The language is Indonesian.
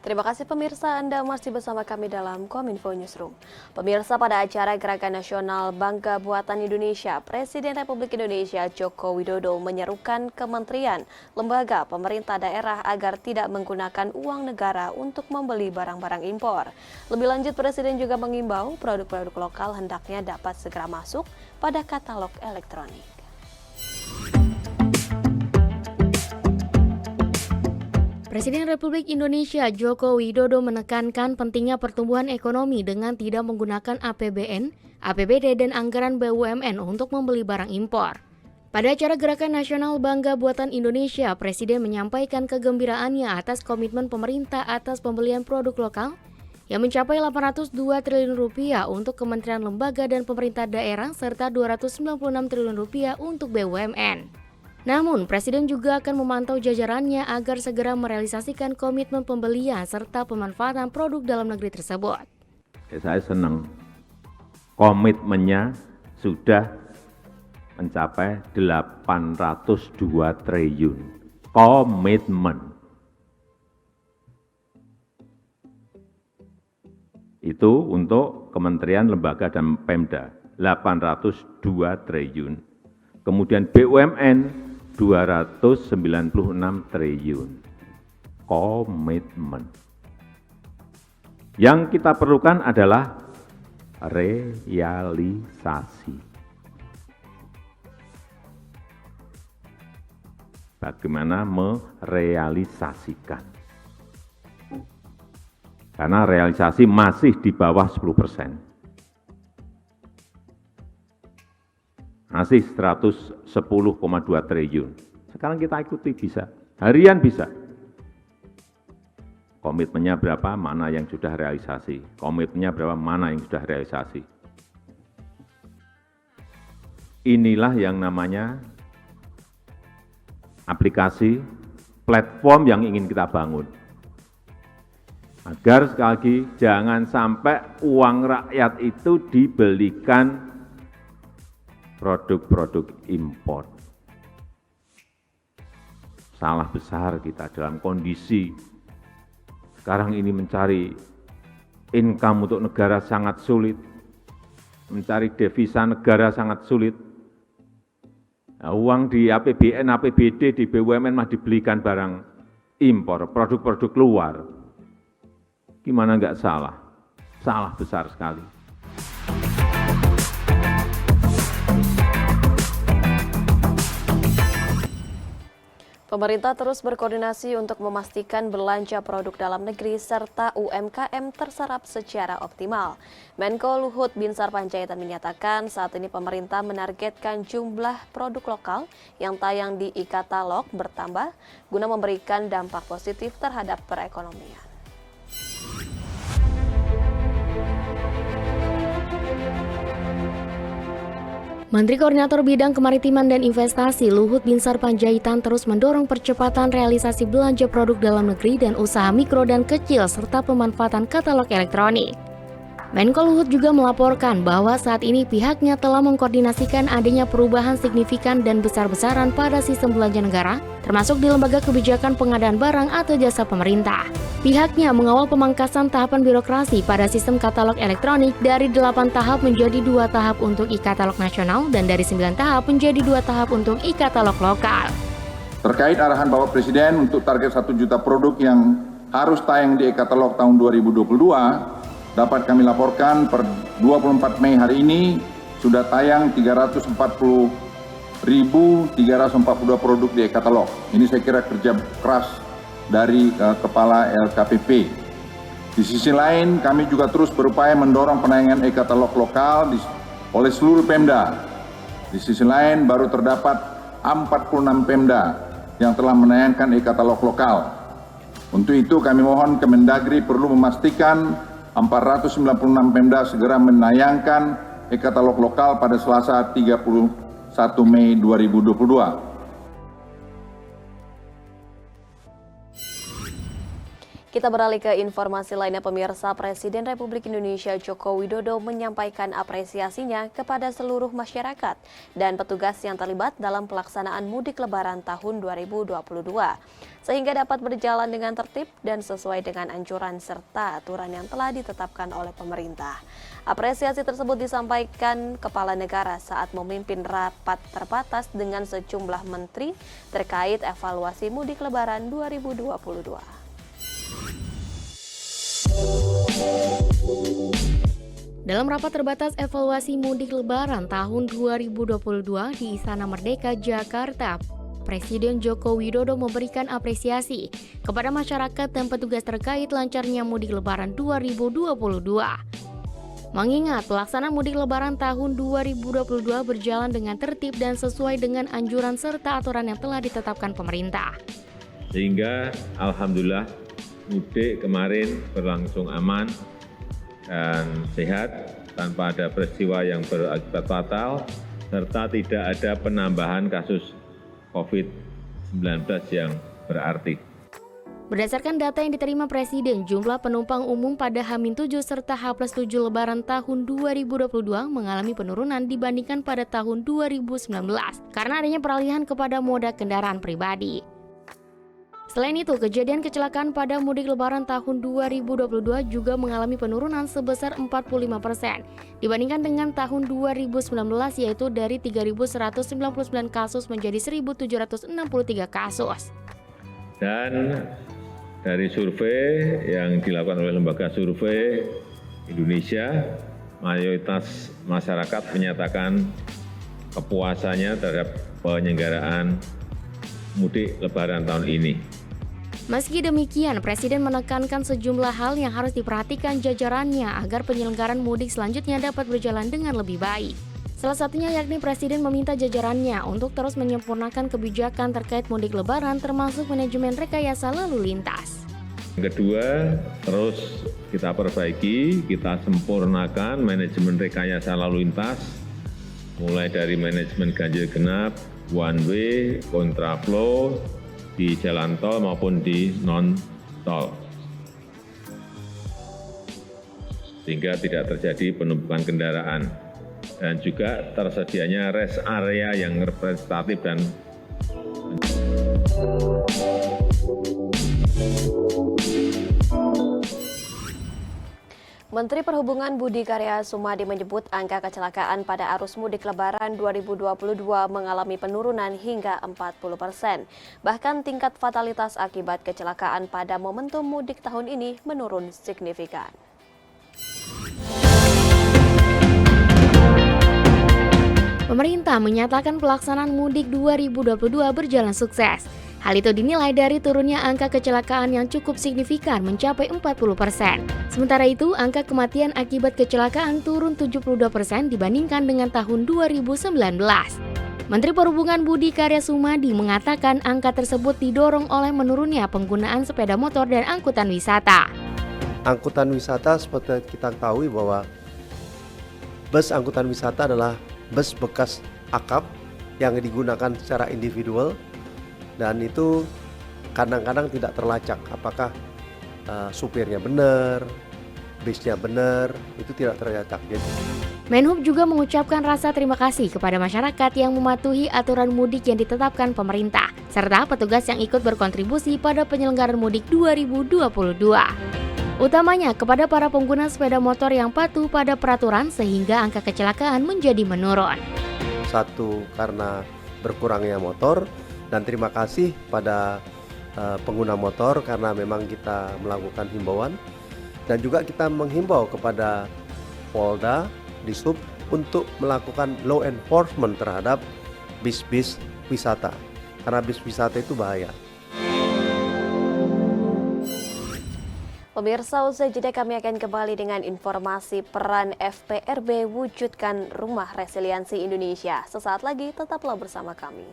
Terima kasih pemirsa, Anda masih bersama kami dalam Kominfo Newsroom. Pemirsa, pada acara Gerakan Nasional Bangga Buatan Indonesia, Presiden Republik Indonesia Joko Widodo menyerukan kementerian, lembaga, pemerintah daerah agar tidak menggunakan uang negara untuk membeli barang-barang impor. Lebih lanjut, Presiden juga mengimbau produk-produk lokal hendaknya dapat segera masuk pada katalog elektronik. Presiden Republik Indonesia Joko Widodo menekankan pentingnya pertumbuhan ekonomi dengan tidak menggunakan APBN, APBD, dan anggaran BUMN untuk membeli barang impor. Pada acara Gerakan Nasional Bangga Buatan Indonesia, Presiden menyampaikan kegembiraannya atas komitmen pemerintah atas pembelian produk lokal yang mencapai 802 triliun rupiah untuk kementerian lembaga dan pemerintah daerah serta 296 triliun rupiah untuk BUMN. Namun, Presiden juga akan memantau jajarannya agar segera merealisasikan komitmen pembelian serta pemanfaatan produk dalam negeri tersebut. Saya senang komitmennya sudah mencapai 802 triliun. Komitmen. Itu untuk kementerian, lembaga, dan Pemda, 802 triliun. Kemudian BUMN, 296 triliun. Komitmen. Yang kita perlukan adalah realisasi. Bagaimana merealisasikan? Karena realisasi masih di bawah 10%. Masih 110,2 triliun. Sekarang kita ikuti bisa, harian bisa. Komitmennya berapa, mana yang sudah realisasi. Komitmennya berapa, mana yang sudah realisasi. Inilah yang namanya aplikasi, platform yang ingin kita bangun. Agar sekali lagi jangan sampai uang rakyat itu dibelikan produk-produk impor. Salah besar kita dalam kondisi sekarang ini mencari income untuk negara sangat sulit, mencari devisa negara sangat sulit. Nah, uang di APBN, APBD, di BUMN mah dibelikan barang impor, produk-produk luar. Gimana enggak salah? Salah besar sekali. Pemerintah terus berkoordinasi untuk memastikan belanja produk dalam negeri serta UMKM terserap secara optimal. Menko Luhut Binsar Panjaitan menyatakan saat ini pemerintah menargetkan jumlah produk lokal yang tayang di e-katalog bertambah guna memberikan dampak positif terhadap perekonomian. Menteri Koordinator Bidang Kemaritiman dan Investasi Luhut Binsar Panjaitan terus mendorong percepatan realisasi belanja produk dalam negeri dan usaha mikro dan kecil serta pemanfaatan katalog elektronik. Menko Luhut juga melaporkan bahwa saat ini pihaknya telah mengkoordinasikan adanya perubahan signifikan dan besar-besaran pada sistem belanja negara, termasuk di lembaga kebijakan pengadaan barang atau jasa pemerintah. Pihaknya mengawal pemangkasan tahapan birokrasi pada sistem katalog elektronik dari 8 tahap menjadi 2 tahap untuk e-katalog nasional dan dari 9 tahap menjadi 2 tahap untuk e-katalog lokal. Terkait arahan Bapak Presiden untuk target 1 juta produk yang harus tayang di e-katalog tahun 2022, dapat kami laporkan per 24 Mei hari ini sudah tayang 340.342 produk di e-katalog. Ini saya kira kerja keras dari Kepala LKPP. Di sisi lain, kami juga terus berupaya mendorong penayangan e-katalog lokal oleh seluruh Pemda. Di sisi lain, baru terdapat 46 Pemda yang telah menayangkan e-katalog lokal. Untuk itu, kami mohon Kemendagri perlu memastikan 496 Pemda segera menayangkan e-katalog lokal pada Selasa 31 Mei 2022. Kita beralih ke informasi lainnya, pemirsa. Presiden Republik Indonesia Joko Widodo menyampaikan apresiasinya kepada seluruh masyarakat dan petugas yang terlibat dalam pelaksanaan mudik lebaran tahun 2022, sehingga dapat berjalan dengan tertib dan sesuai dengan anjuran serta aturan yang telah ditetapkan oleh pemerintah. Apresiasi tersebut disampaikan Kepala Negara saat memimpin rapat terbatas dengan sejumlah menteri terkait evaluasi mudik lebaran 2022. Dalam rapat terbatas evaluasi mudik lebaran tahun 2022 di Istana Merdeka, Jakarta, Presiden Joko Widodo memberikan apresiasi kepada masyarakat dan petugas terkait lancarnya mudik lebaran 2022. Mengingat pelaksanaan mudik lebaran tahun 2022 berjalan dengan tertib dan sesuai dengan anjuran serta aturan yang telah ditetapkan pemerintah. Sehingga alhamdulillah mudik kemarin berlangsung aman dan sehat tanpa ada peristiwa yang berakibat fatal serta tidak ada penambahan kasus COVID-19 yang berarti. Berdasarkan data yang diterima Presiden, jumlah penumpang umum pada H-7 serta H+7 Lebaran tahun 2022 mengalami penurunan dibandingkan pada tahun 2019 karena adanya peralihan kepada moda kendaraan pribadi. Selain itu, kejadian kecelakaan pada mudik lebaran tahun 2022 juga mengalami penurunan sebesar 45% dibandingkan dengan tahun 2019, yaitu dari 3.199 kasus menjadi 1.763 kasus. Dan dari survei yang dilakukan oleh Lembaga Survei Indonesia, mayoritas masyarakat menyatakan kepuasannya terhadap penyelenggaraan mudik lebaran tahun ini. Meski demikian, Presiden menekankan sejumlah hal yang harus diperhatikan jajarannya agar penyelenggaraan mudik selanjutnya dapat berjalan dengan lebih baik. Salah satunya yakni Presiden meminta jajarannya untuk terus menyempurnakan kebijakan terkait mudik lebaran termasuk manajemen rekayasa lalu lintas. Yang kedua, terus kita perbaiki, kita sempurnakan manajemen rekayasa lalu lintas, mulai dari manajemen ganjil genap, one way, kontraflow, di jalan tol maupun di non-tol, sehingga tidak terjadi penumpukan kendaraan dan juga tersedianya rest area yang representatif dan Menteri Perhubungan Budi Karya Sumadi menyebut angka kecelakaan pada arus mudik lebaran 2022 mengalami penurunan hingga 40%. Bahkan tingkat fatalitas akibat kecelakaan pada momentum mudik tahun ini menurun signifikan. Pemerintah menyatakan pelaksanaan mudik 2022 berjalan sukses. Hal itu dinilai dari turunnya angka kecelakaan yang cukup signifikan mencapai 40%. Sementara itu, angka kematian akibat kecelakaan turun 72% dibandingkan dengan tahun 2019. Menteri Perhubungan Budi Karya Sumadi mengatakan angka tersebut didorong oleh menurunnya penggunaan sepeda motor dan angkutan wisata. Angkutan wisata seperti kita ketahui bahwa bus angkutan wisata adalah bus bekas akap yang digunakan secara individual dan itu kadang-kadang tidak terlacak apakah supirnya benar, bisnya benar, itu tidak terlacak. Menhub juga mengucapkan rasa terima kasih kepada masyarakat yang mematuhi aturan mudik yang ditetapkan pemerintah, serta petugas yang ikut berkontribusi pada penyelenggaraan mudik 2022. Utamanya kepada para pengguna sepeda motor yang patuh pada peraturan sehingga angka kecelakaan menjadi menurun. Satu, karena berkurangnya motor, dan terima kasih pada pengguna motor karena memang kita melakukan himbauan. Dan juga kita menghimbau kepada Polda, Dishub untuk melakukan law enforcement terhadap bis-bis wisata. Karena bis wisata itu bahaya. Pemirsa, usai jeda kami akan kembali dengan informasi peran FPRB wujudkan Rumah Resiliensi Indonesia. Sesaat lagi tetaplah bersama kami.